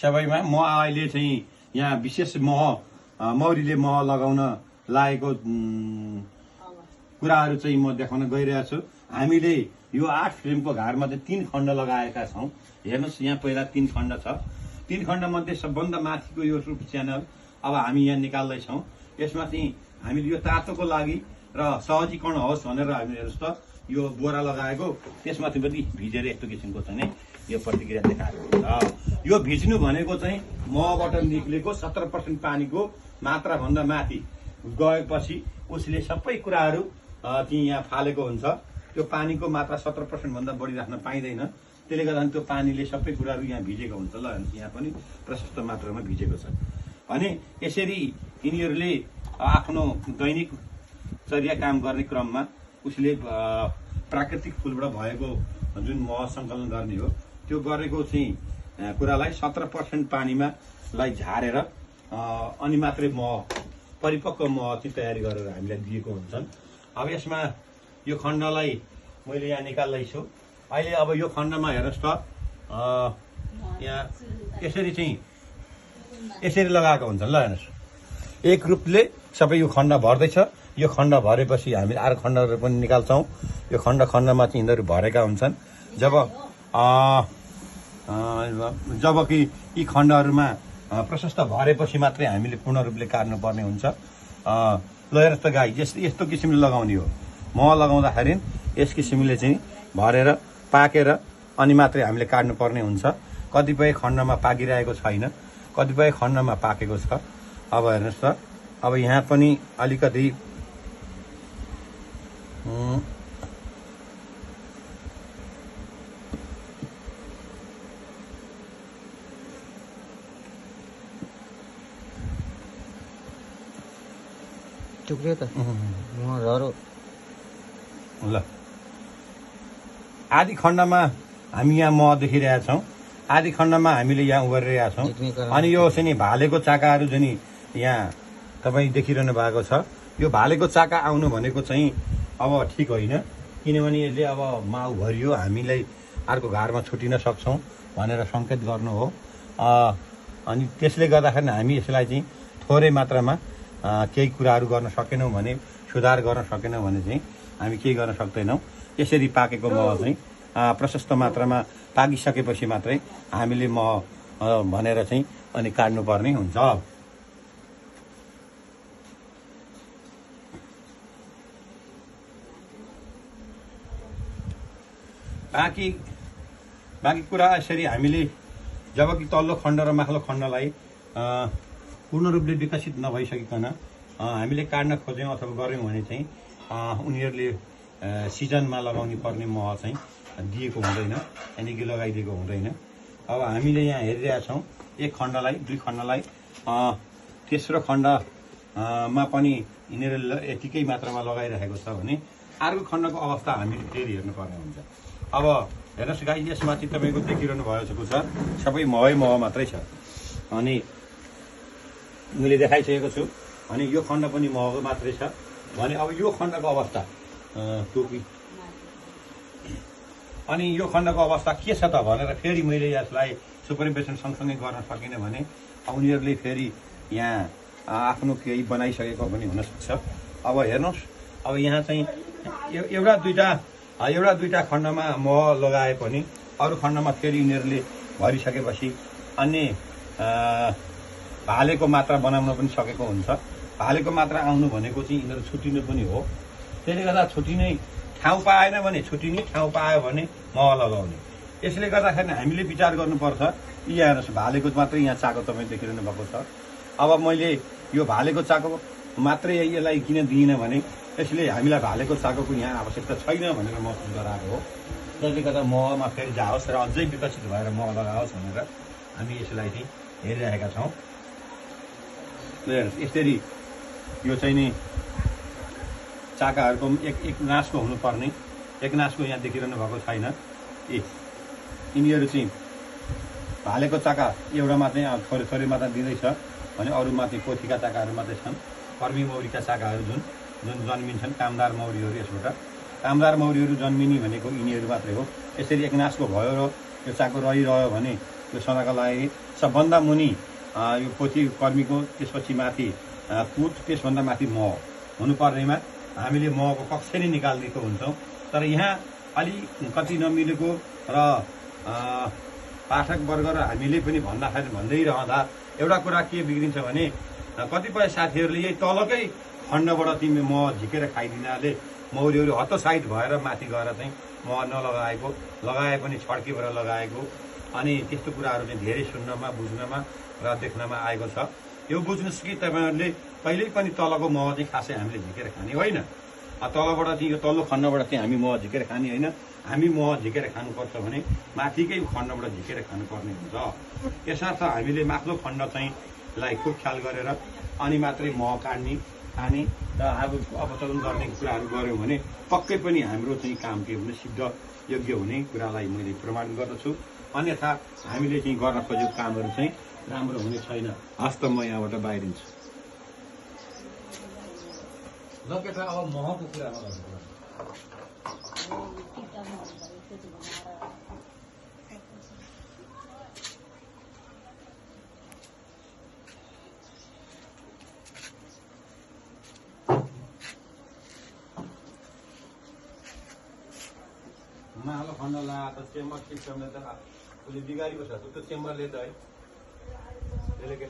सबैमा म अहिले चाहिँ यहाँ विशेष मौरीले मह लगाउन लागेको कुराहरू चाहिँ म देखाउन गइरहेको छु। हामीले यो 8 फ्रेमको घारमा चाहिँ 3 खण्ड लगाएका छौँ। हेर्नुहोस् यहाँ पहिला 3 खण्ड छ। 3 खण्ड मध्ये सबभन्दा माथिको यो रुफ च्यानल अब हामी यहाँ निकाल्दैछौँ। यसमा चाहिँ हामीले यो तातोको लागि र सहजीकरण होस् भनेर हामीले हेर्नुहोस् त यो बोरा लगाएको, त्यसमाथि पनि भिजेर यस्तो किसिमको चाहिँ नै यो प्रतिक्रिया देखाएको हुन्छ। यो भिज्नु भनेको चाहिँ महबाट निक्लेको 17% पानीको मात्राभन्दा माथि गएपछि उसले सबै कुराहरू चाहिँ यहाँ फालेको हुन्छ। त्यो पानीको मात्रा 17% भन्दा बढी राख्न पाइँदैन। त्यसले गर्दा त्यो पानीले सबै कुराहरू यहाँ भिजेको हुन्छ। ल यहाँ पनि प्रशस्त मात्रामा भिजेको छ भने यसरी यिनीहरूले आफ्नो दैनिक चर्या काम गर्ने क्रममा उसले प्राकृतिक फुलबाट भएको जुन मह सङ्कलन गर्ने हो त्यो गरेको चाहिँ कुरालाई 17% पानीमा झारेर अनि मात्रै मह परिपक्व मह चाहिँ तयारी गरेर हामीलाई दिएको हुन्छन्। अब यसमा यो खण्डलाई मैले यहाँ निकाल्दैछु। अहिले अब यो खण्डमा हेर्नुहोस् त यहाँ यसरी लगाएको हुन्छ। ल हेर्नुहोस् एक रूपले सबै यो खण्ड भर्दैछ। यो खण्ड भरेपछि हामी अरू खण्डहरू पनि निकाल्छौँ। यो खण्डमा चाहिँ यिनीहरू भरेका हुन्छन्। जबकि यी खण्डहरूमा प्रशस्त भरेपछि मात्रै हामीले पूर्ण रूपले काट्नुपर्ने हुन्छ। ल हेर्नुहोस् त गाई यस्तो किसिमले लगाउने हो। मह लगाउँदाखेरि यस किसिमले चाहिँ भरेर पाकेर अनि मात्रै हामीले काट्नुपर्ने हुन्छ। कतिपय खण्डमा पाकिरहेको छैन, कतिपय खण्डमा पाकेको छ। अब हेर्नुहोस् त अब यहाँ पनि अलिकति चुक्रियो त ल आदि खण्डमा हामी यहाँ मह देखिरहेका छौँ, आदि खण्डमा हामीले यहाँ उभरिरहेका छौँ। अनि यो चाहिँ भालेको चाकाहरू जुन यहाँ तपाईँ देखिरहनु भएको छ, यो भालेको चाका आउनु भनेको चाहिँ अब ठिक होइन। किनभने यसले अब माउ भरियो हामीलाई अर्को घरमा छुटिन सक्छौँ भनेर सङ्केत गर्नु हो। अनि त्यसले गर्दाखेरि हामी यसलाई चाहिँ थोरै मात्रामा केही कुराहरू गर्न सकेनौँ भने, सुधार गर्न सकेनौँ भने चाहिँ हामी केही गर्न सक्दैनौँ। यसरी पाकेको मह चाहिँ प्रशस्त मात्रामा पाकिसकेपछि मात्रै हामीले मह भनेर चाहिँ अनि काट्नुपर्ने हुन्छ। बाँकी कुरा यसरी हामीले जबकि तल्लो खण्ड र माथिल्लो खण्डलाई पूर्ण रूपले विकसित नभइसकिकन हामीले काट्न खोज्यौँ अथवा गऱ्यौँ भने चाहिँ उनीहरूले सिजनमा लगाउनु पर्ने मह चाहिँ दिएको हुँदैन, यानि कि लगाइदिएको हुँदैन। अब हामीले यहाँ हेरिरहेका छौँ एक खण्डलाई, दुई खण्डलाई, तेस्रो खण्डमा पनि यिनीहरूले यतिकै मात्रामा लगाइरहेको छ भने अर्को खण्डको अवस्था हामीले फेरि हेर्नुपर्ने हुन्छ। अब हेर्नुहोस् गाई यसमाथि तपाईँको देखिरहनु भएको छ सबै मह मात्रै छ। अनि मैले देखाइसकेको छु। अनि यो खण्ड पनि महको मात्रै छ भने अब यो खण्डको अवस्था अनि यो खण्डको अवस्था के छ त भनेर फेरि मैले यसलाई सुपरभिजन सँगसँगै गर्न सकिनँ भने उनीहरूले फेरि यहाँ आफ्नो केही बनाइसकेको पनि हुनसक्छ। अब हेर्नुहोस् अब यहाँ चाहिँ एउटा दुईटा खण्डमा मह लगाए पनि अरू खण्डमा फेरि यिनीहरूले भरिसकेपछि अन्य भालेको मात्रा बनाउन पनि सकेको हुन्छ। भालेको मात्रा आउनु भनेको चाहिँ यिनीहरू छुट्टिनु पनि हो। त्यसले गर्दा छुट्टिने ठाउँ पाएन भने छुट्टिने, ठाउँ पायो भने मह लगाउने। यसले गर्दाखेरि हामीले विचार गर्नुपर्छ। यहाँ हेर्नुहोस् भालेको मात्रै यहाँ चाको तपाईँ देखिरहनु भएको छ। अब मैले यो भालेको चाको मात्रै यसलाई किन दिइनँ भने यसले हामीलाई भालेको चाकोको यहाँ आवश्यकता छैन भनेर महसुस गराएको हो। त्यसले गर्दा महमा फेरि जाओस् र अझै विकसित भएर मह लगाओस् भनेर हामी यसलाई चाहिँ हेरिरहेका छौँ। यसरी यो चाहिँ नि चाकाहरूको एक नासको हुनुपर्ने, एक नासको यहाँ देखिरहनु भएको छैन। यिनीहरू चाहिँ भालेको चाका एउटामा चाहिँ थोरै मात्रा दिँदैछ भने अरूमा चाहिँ पोथीका चाकाहरू मात्रै छन्। कर्मी मौरीका चाकाहरू जुन जन्मिन्छन्, कामदार मौरीहरू, यसबाट कामदार मौरीहरू जन्मिने भनेको यिनीहरू मात्रै हो। यसरी एक नासको भयो र यो चाको रहिरह्यो भने त्यो सदाको लागि सबभन्दा मुनि यो पोथी कर्मीको, त्यसपछि माथि कुट, त्यसभन्दा माथि मह हुनुपर्नेमा हामीले महको कक्षै नै निकालिदिएको हुन्छौँ। तर यहाँ अलि कति नमिलेको र पाठकवर्ग र हामीले पनि भन्दै रहँदा एउटा कुरा के बिग्रिन्छ भने कतिपय साथीहरूले यही तलकै खण्डबाट तिमी मह झिकेर खाइदिनाले मौरीहरू हतोत्साहित भएर माथि गएर चाहिँ मह नलगाएको, लगाए पनि छड्केबाट लगाएको, अनि त्यस्तो कुराहरू चाहिँ धेरै सुन्नमा, बुझ्नमा र देख्नमा आएको छ। यो बुझ्नुहोस् कि तपाईँहरूले कहिल्यै पनि तलको मह चाहिँ खासै हामीले झिकेर खाने होइन। तलबाट चाहिँ यो तल्लो खण्डबाट चाहिँ हामी मह झिकेर खाने होइन। हामी मह झिकेर खानुपर्छ भने माथिकै खण्डबाट झिकेर खानुपर्ने हुन्छ। यसर्थ हामीले माथिल्लो खण्ड चाहिँ लाई खुब ख्याल गरेर अनि मात्रै मह काट्ने, खाने र अपचलन गर्ने कुराहरू गऱ्यौँ भने पक्कै पनि हाम्रो चाहिँ काम के भने सिद्ध योग्य हुने कुरालाई मैले प्रमाण गर्दछु। अन्यथा हामीले चाहिँ गर्न खोजेको कामहरू चाहिँ राम्रो हुने छैन। हस्त म यहाँबाट बाहिरिन्छु। ल केटा, अब महको कुरामा गर्नुपर्छ। मालो खण्ड ला त चेम्बर सिस्टमले त उसले बिगारेको छ। त्यो चेम्बरले त है त्यसले के